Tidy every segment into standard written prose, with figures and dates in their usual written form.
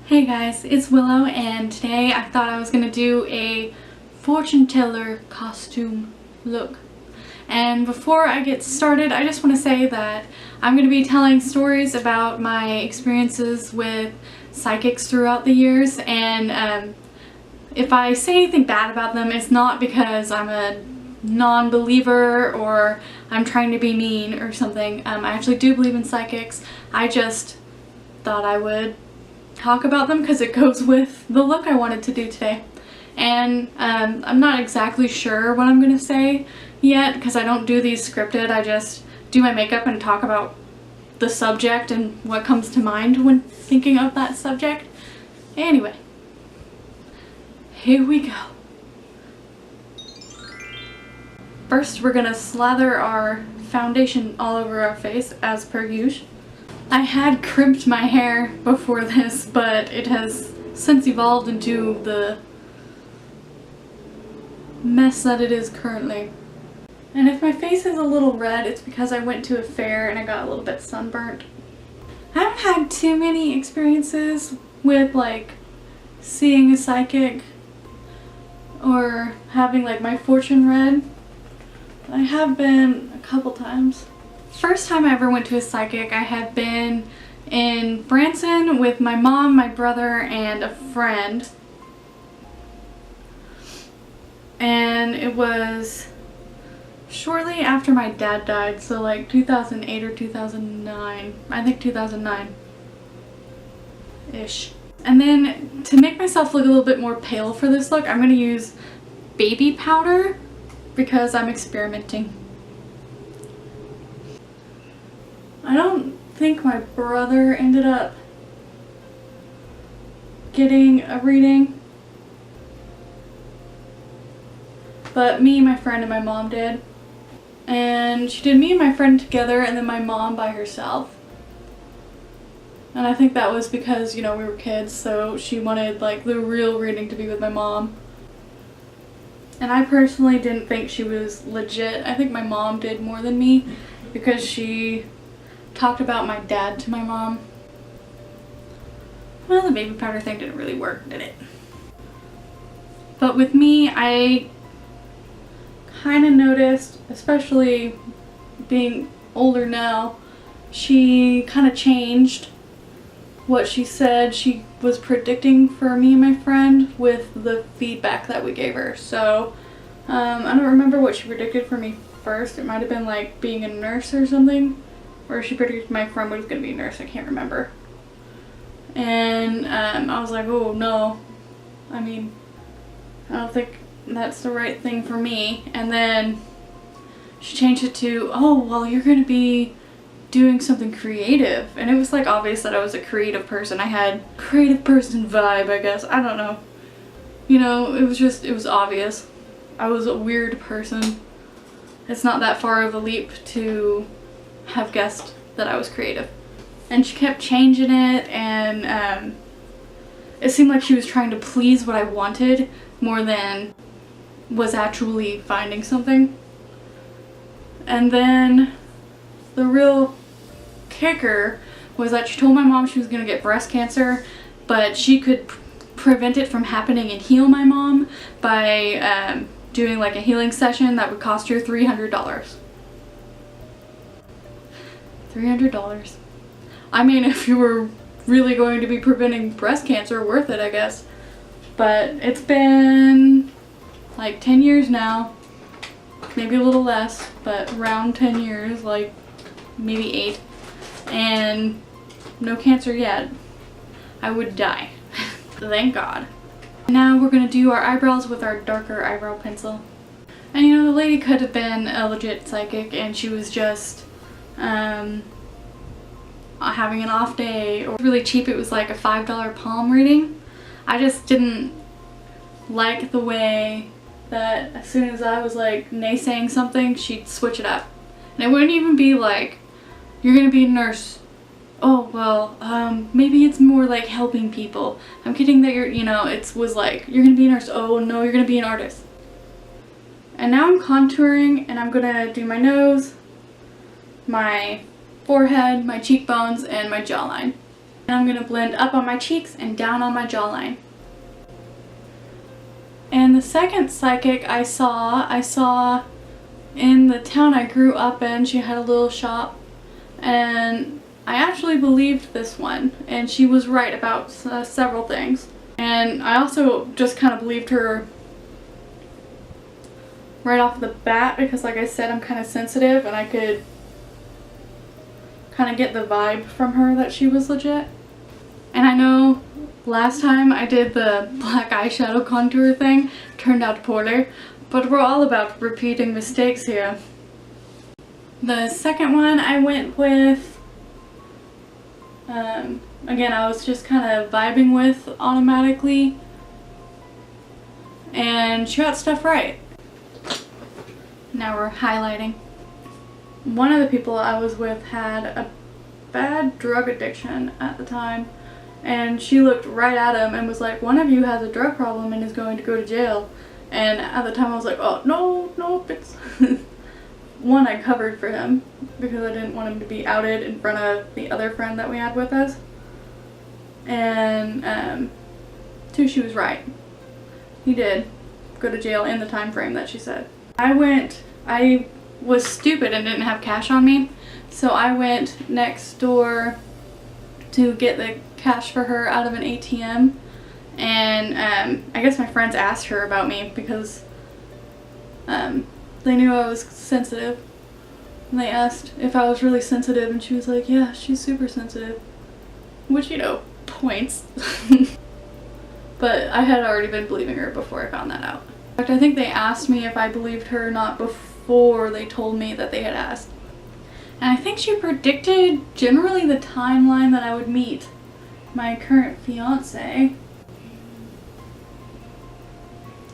Hey guys, it's Willow, and today I thought I was going to do a fortune teller costume look. And before I get started, I just want to say that I'm going to be telling stories about my experiences with psychics throughout the years, and if I say anything bad about them, it's not because I'm a non-believer or I'm trying to be mean or something. I actually do believe in psychics. I just thought I would talk about them because it goes with the look I wanted to do today. And I'm not exactly sure what I'm gonna say yet because I don't do these scripted. I just do my makeup and talk about the subject and what comes to mind when thinking of that subject. Anyway, here we go. First, we're gonna slather our foundation all over our face as per usual. I had crimped my hair before this, but it has since evolved into the mess that it is currently. And if my face is a little red, it's because I went to a fair and I got a little bit sunburnt. I haven't had too many experiences with like seeing a psychic or having like my fortune read. I have been a couple times. First time I ever went to a psychic, I had been in Branson with my mom, my brother, and a friend. And it was shortly after my dad died, so like 2008 or 2009. I think 2009-ish. And then to make myself look a little bit more pale for this look, I'm going to use baby powder because I'm experimenting. I don't think my brother ended up getting a reading, but me, my friend, and my mom did. And she did me and my friend together and then my mom by herself. And I think that was because, you know, we were kids, so she wanted like the real reading to be with my mom. And I personally didn't think she was legit. I think my mom did more than me because she talked about my dad to my mom. Well, the baby powder thing didn't really work, did it? But with me, I kind of noticed, especially being older now, she kind of changed what she said she was predicting for me and my friend with the feedback that we gave her. So I don't remember what she predicted for me first. It might have been like being a nurse or something, or she predicted my friend was going to be a nurse. I can't remember. And I was like, oh no, I mean, I don't think that's the right thing for me. And then she changed it to, oh well, you're going to be doing something creative. And it was like obvious that I was a creative person. I had creative person vibe, I guess. I don't know. You know, it was obvious. I was a weird person. It's not that far of a leap to have guessed that I was creative. And she kept changing it, and it seemed like she was trying to please what I wanted more than was actually finding something. And then the real kicker was that she told my mom she was going to get breast cancer, but she could prevent it from happening and heal my mom by doing like a healing session that would cost her $300. $300. I mean, if you were really going to be preventing breast cancer, worth it, I guess. But it's been like 10 years now. Maybe a little less, but around 10 years, like maybe 8. And no cancer yet. I would die. Thank God. Now we're gonna do our eyebrows with our darker eyebrow pencil. And you know, the lady could have been a legit psychic and she was just having an off day, or really cheap. It was like a $5 palm reading. I just didn't like the way that as soon as I was like naysaying something, she'd switch it up. And it wouldn't even be like, you're gonna be a nurse. Oh, well, maybe it's more like helping people. I'm kidding that you're, you know, it was like, you're gonna be a nurse. Oh no, you're gonna be an artist. And now I'm contouring, and I'm gonna do my nose, my forehead, my cheekbones, and my jawline. And I'm going to blend up on my cheeks and down on my jawline. And the second psychic I saw in the town I grew up in. She had a little shop, and I actually believed this one, and she was right about several things. And I also just kind of believed her right off the bat because, like I said, I'm kind of sensitive and I could kind of get the vibe from her that she was legit. And I know last time I did the black eyeshadow contour thing, turned out poorly, but we're all about repeating mistakes here. The second one I went with, again, I was just kind of vibing with automatically, and she got stuff right. Now we're highlighting. One of the people I was with had a bad drug addiction at the time, and she looked right at him and was like, one of you has a drug problem and is going to go to jail. And at the time I was like, oh, no, it's... One, I covered for him because I didn't want him to be outed in front of the other friend that we had with us. And two, she was right. He did go to jail in the time frame that she said. I was stupid and didn't have cash on me, so I went next door to get the cash for her out of an ATM, and I guess my friends asked her about me because they knew I was sensitive, and they asked if I was really sensitive, and she was like, yeah, she's super sensitive, which, you know, points. But I had already been believing her before I found that out. In fact, I think they asked me if I believed her or not before they told me that they had asked. And I think she predicted generally the timeline that I would meet my current fiance.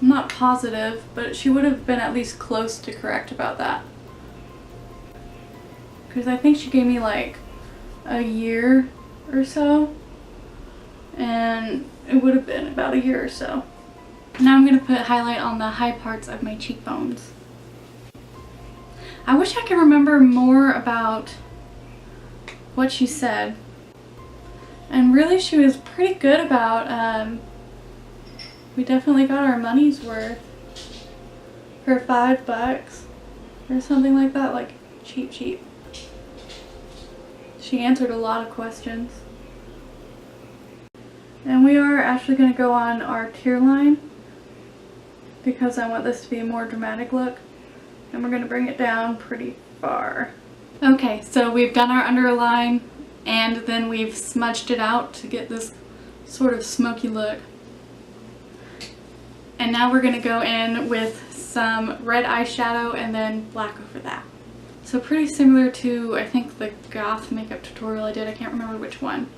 I'm not positive, but she would have been at least close to correct about that. Because I think she gave me like a year or so, and it would have been about a year or so. Now I'm going to put highlight on the high parts of my cheekbones. I wish I could remember more about what she said. And really she was pretty good about, we definitely got our money's worth for $5 or something like that, like cheap. She answered a lot of questions. And we are actually going to go on our tear line because I want this to be a more dramatic look. And we're going to bring it down pretty far. Okay, so we've done our underline and then we've smudged it out to get this sort of smoky look. And now we're going to go in with some red eyeshadow and then black over that. So pretty similar to, I think, the goth makeup tutorial I did. I can't remember which one.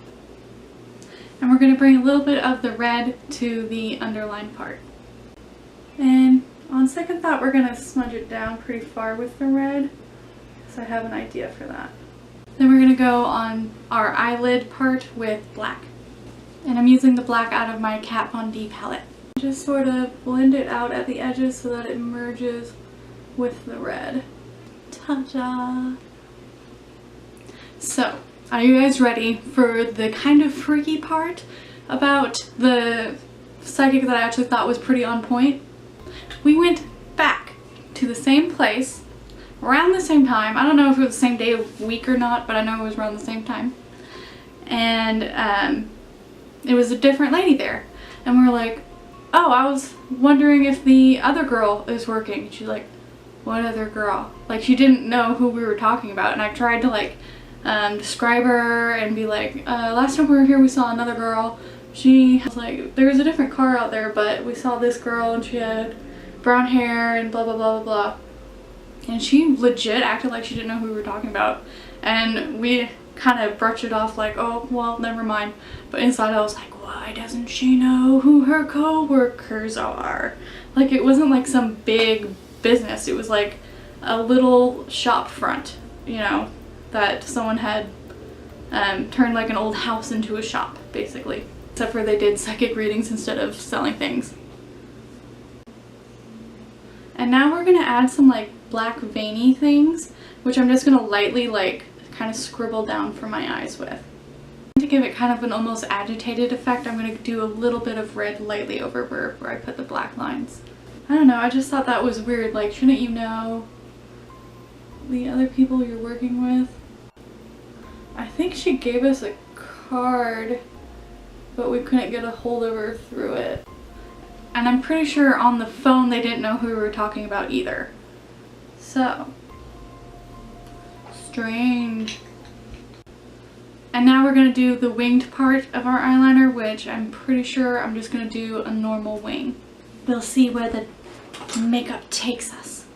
And we're going to bring a little bit of the red to the underline part. And on second thought, we're going to smudge it down pretty far with the red, because I have an idea for that. Then we're going to go on our eyelid part with black. And I'm using the black out of my Kat Von D palette. Just sort of blend it out at the edges so that it merges with the red. Ta-da! So, are you guys ready for the kind of freaky part about the psychic that I actually thought was pretty on point? We went back to the same place around the same time. I don't know if it was the same day of week or not, but I know it was around the same time. And it was a different lady there. And we were like, oh, I was wondering if the other girl is working. She's like, what other girl? Like, she didn't know who we were talking about. And I tried to like describe her and be like, last time we were here we saw another girl. She was like, there was a different car out there, but we saw this girl and she had brown hair and blah blah blah blah blah. And she legit acted like she didn't know who we were talking about. And we kind of brushed it off like, oh, well, never mind. But inside I was like, why doesn't she know who her co-workers are? Like, it wasn't like some big business. It was like a little shop front, you know, that someone had turned like an old house into a shop, basically. Except for they did psychic readings instead of selling things. And now we're going to add some like black veiny things, which I'm just going to lightly like kind of scribble down for my eyes with. to give it kind of an almost agitated effect, I'm going to do a little bit of red lightly over where I put the black lines. I don't know, I just thought that was weird. Like, shouldn't you know the other people you're working with? I think she gave us a card, but we couldn't get a hold of her through it. And I'm pretty sure on the phone they didn't know who we were talking about either. So, strange. And now we're going to do the winged part of our eyeliner, which I'm pretty sure I'm just going to do a normal wing. We'll see where the makeup takes us.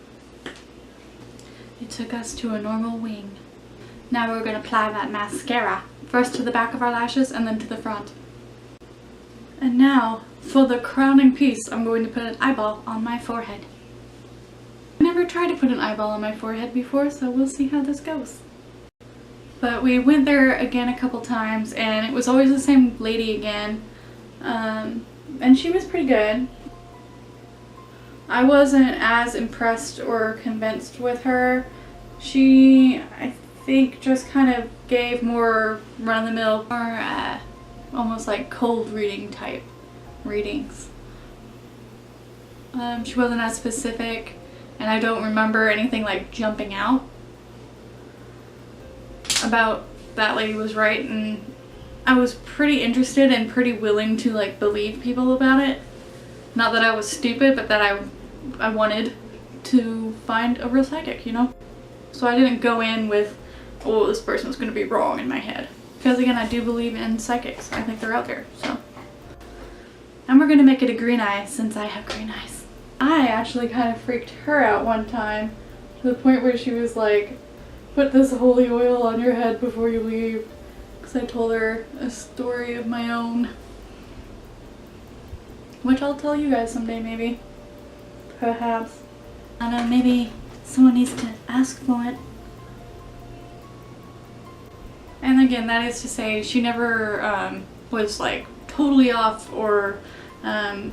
It took us to a normal wing. Now we're going to apply that mascara. First to the back of our lashes and then to the front. And now, for the crowning piece, I'm going to put an eyeball on my forehead. I never tried to put an eyeball on my forehead before, so we'll see how this goes. But we went there again a couple times, and it was always the same lady again. And she was pretty good. I wasn't as impressed or convinced with her. She, I think, just kind of gave more run-of-the-mill, more almost like cold reading type readings. She wasn't as specific, and I don't remember anything like jumping out about that lady was right, and I was pretty interested and pretty willing to like believe people about it. Not that I was stupid, but that I wanted to find a real psychic, you know? So I didn't go in with, oh, this person's gonna be wrong in my head. Because again, I do believe in psychics. I think they're out there, so. And we're gonna make it a green eye since I have green eyes. I actually kind of freaked her out one time to the point where she was like, put this holy oil on your head before you leave. Because I told her a story of my own. Which I'll tell you guys someday, maybe. Perhaps. I don't know, maybe someone needs to ask for it. And again, that is to say, she never was like totally off or rang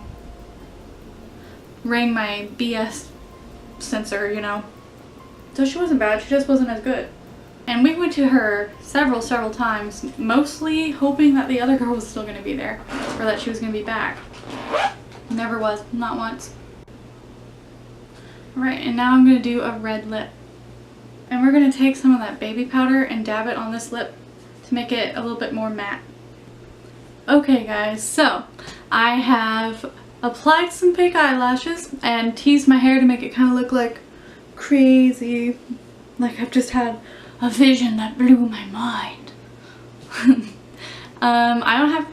my BS sensor, you know. So she wasn't bad, she just wasn't as good. And we went to her several times, mostly hoping that the other girl was still going to be there, or that she was going to be back. Never was, not once. Right, and now I'm going to do a red lip. And we're going to take some of that baby powder and dab it on this lip to make it a little bit more matte. Okay guys, so I have applied some fake eyelashes and teased my hair to make it kind of look like crazy, like I've just had a vision that blew my mind. I don't have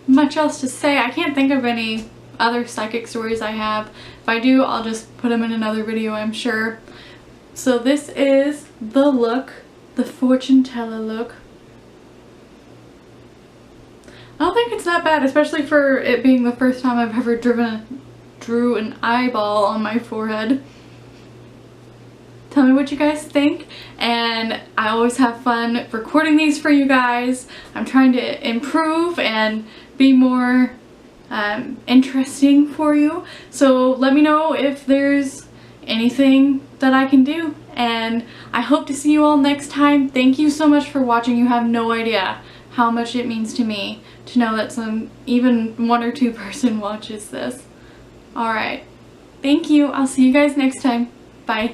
much else to say. I can't think of any other psychic stories I have. If I do, I'll just put them in another video, I'm sure. So this is the look, the fortune teller look. I don't think it's that bad, especially for it being the first time I've ever drew an eyeball on my forehead. Tell me what you guys think, and I always have fun recording these for you guys. I'm trying to improve and be more interesting for you, so let me know if there's anything that I can do, and I hope to see you all next time. Thank you so much for watching. You have no idea how much it means to me to know that even 1 or 2 person watches this. Alright, thank you. I'll see you guys next time. Bye.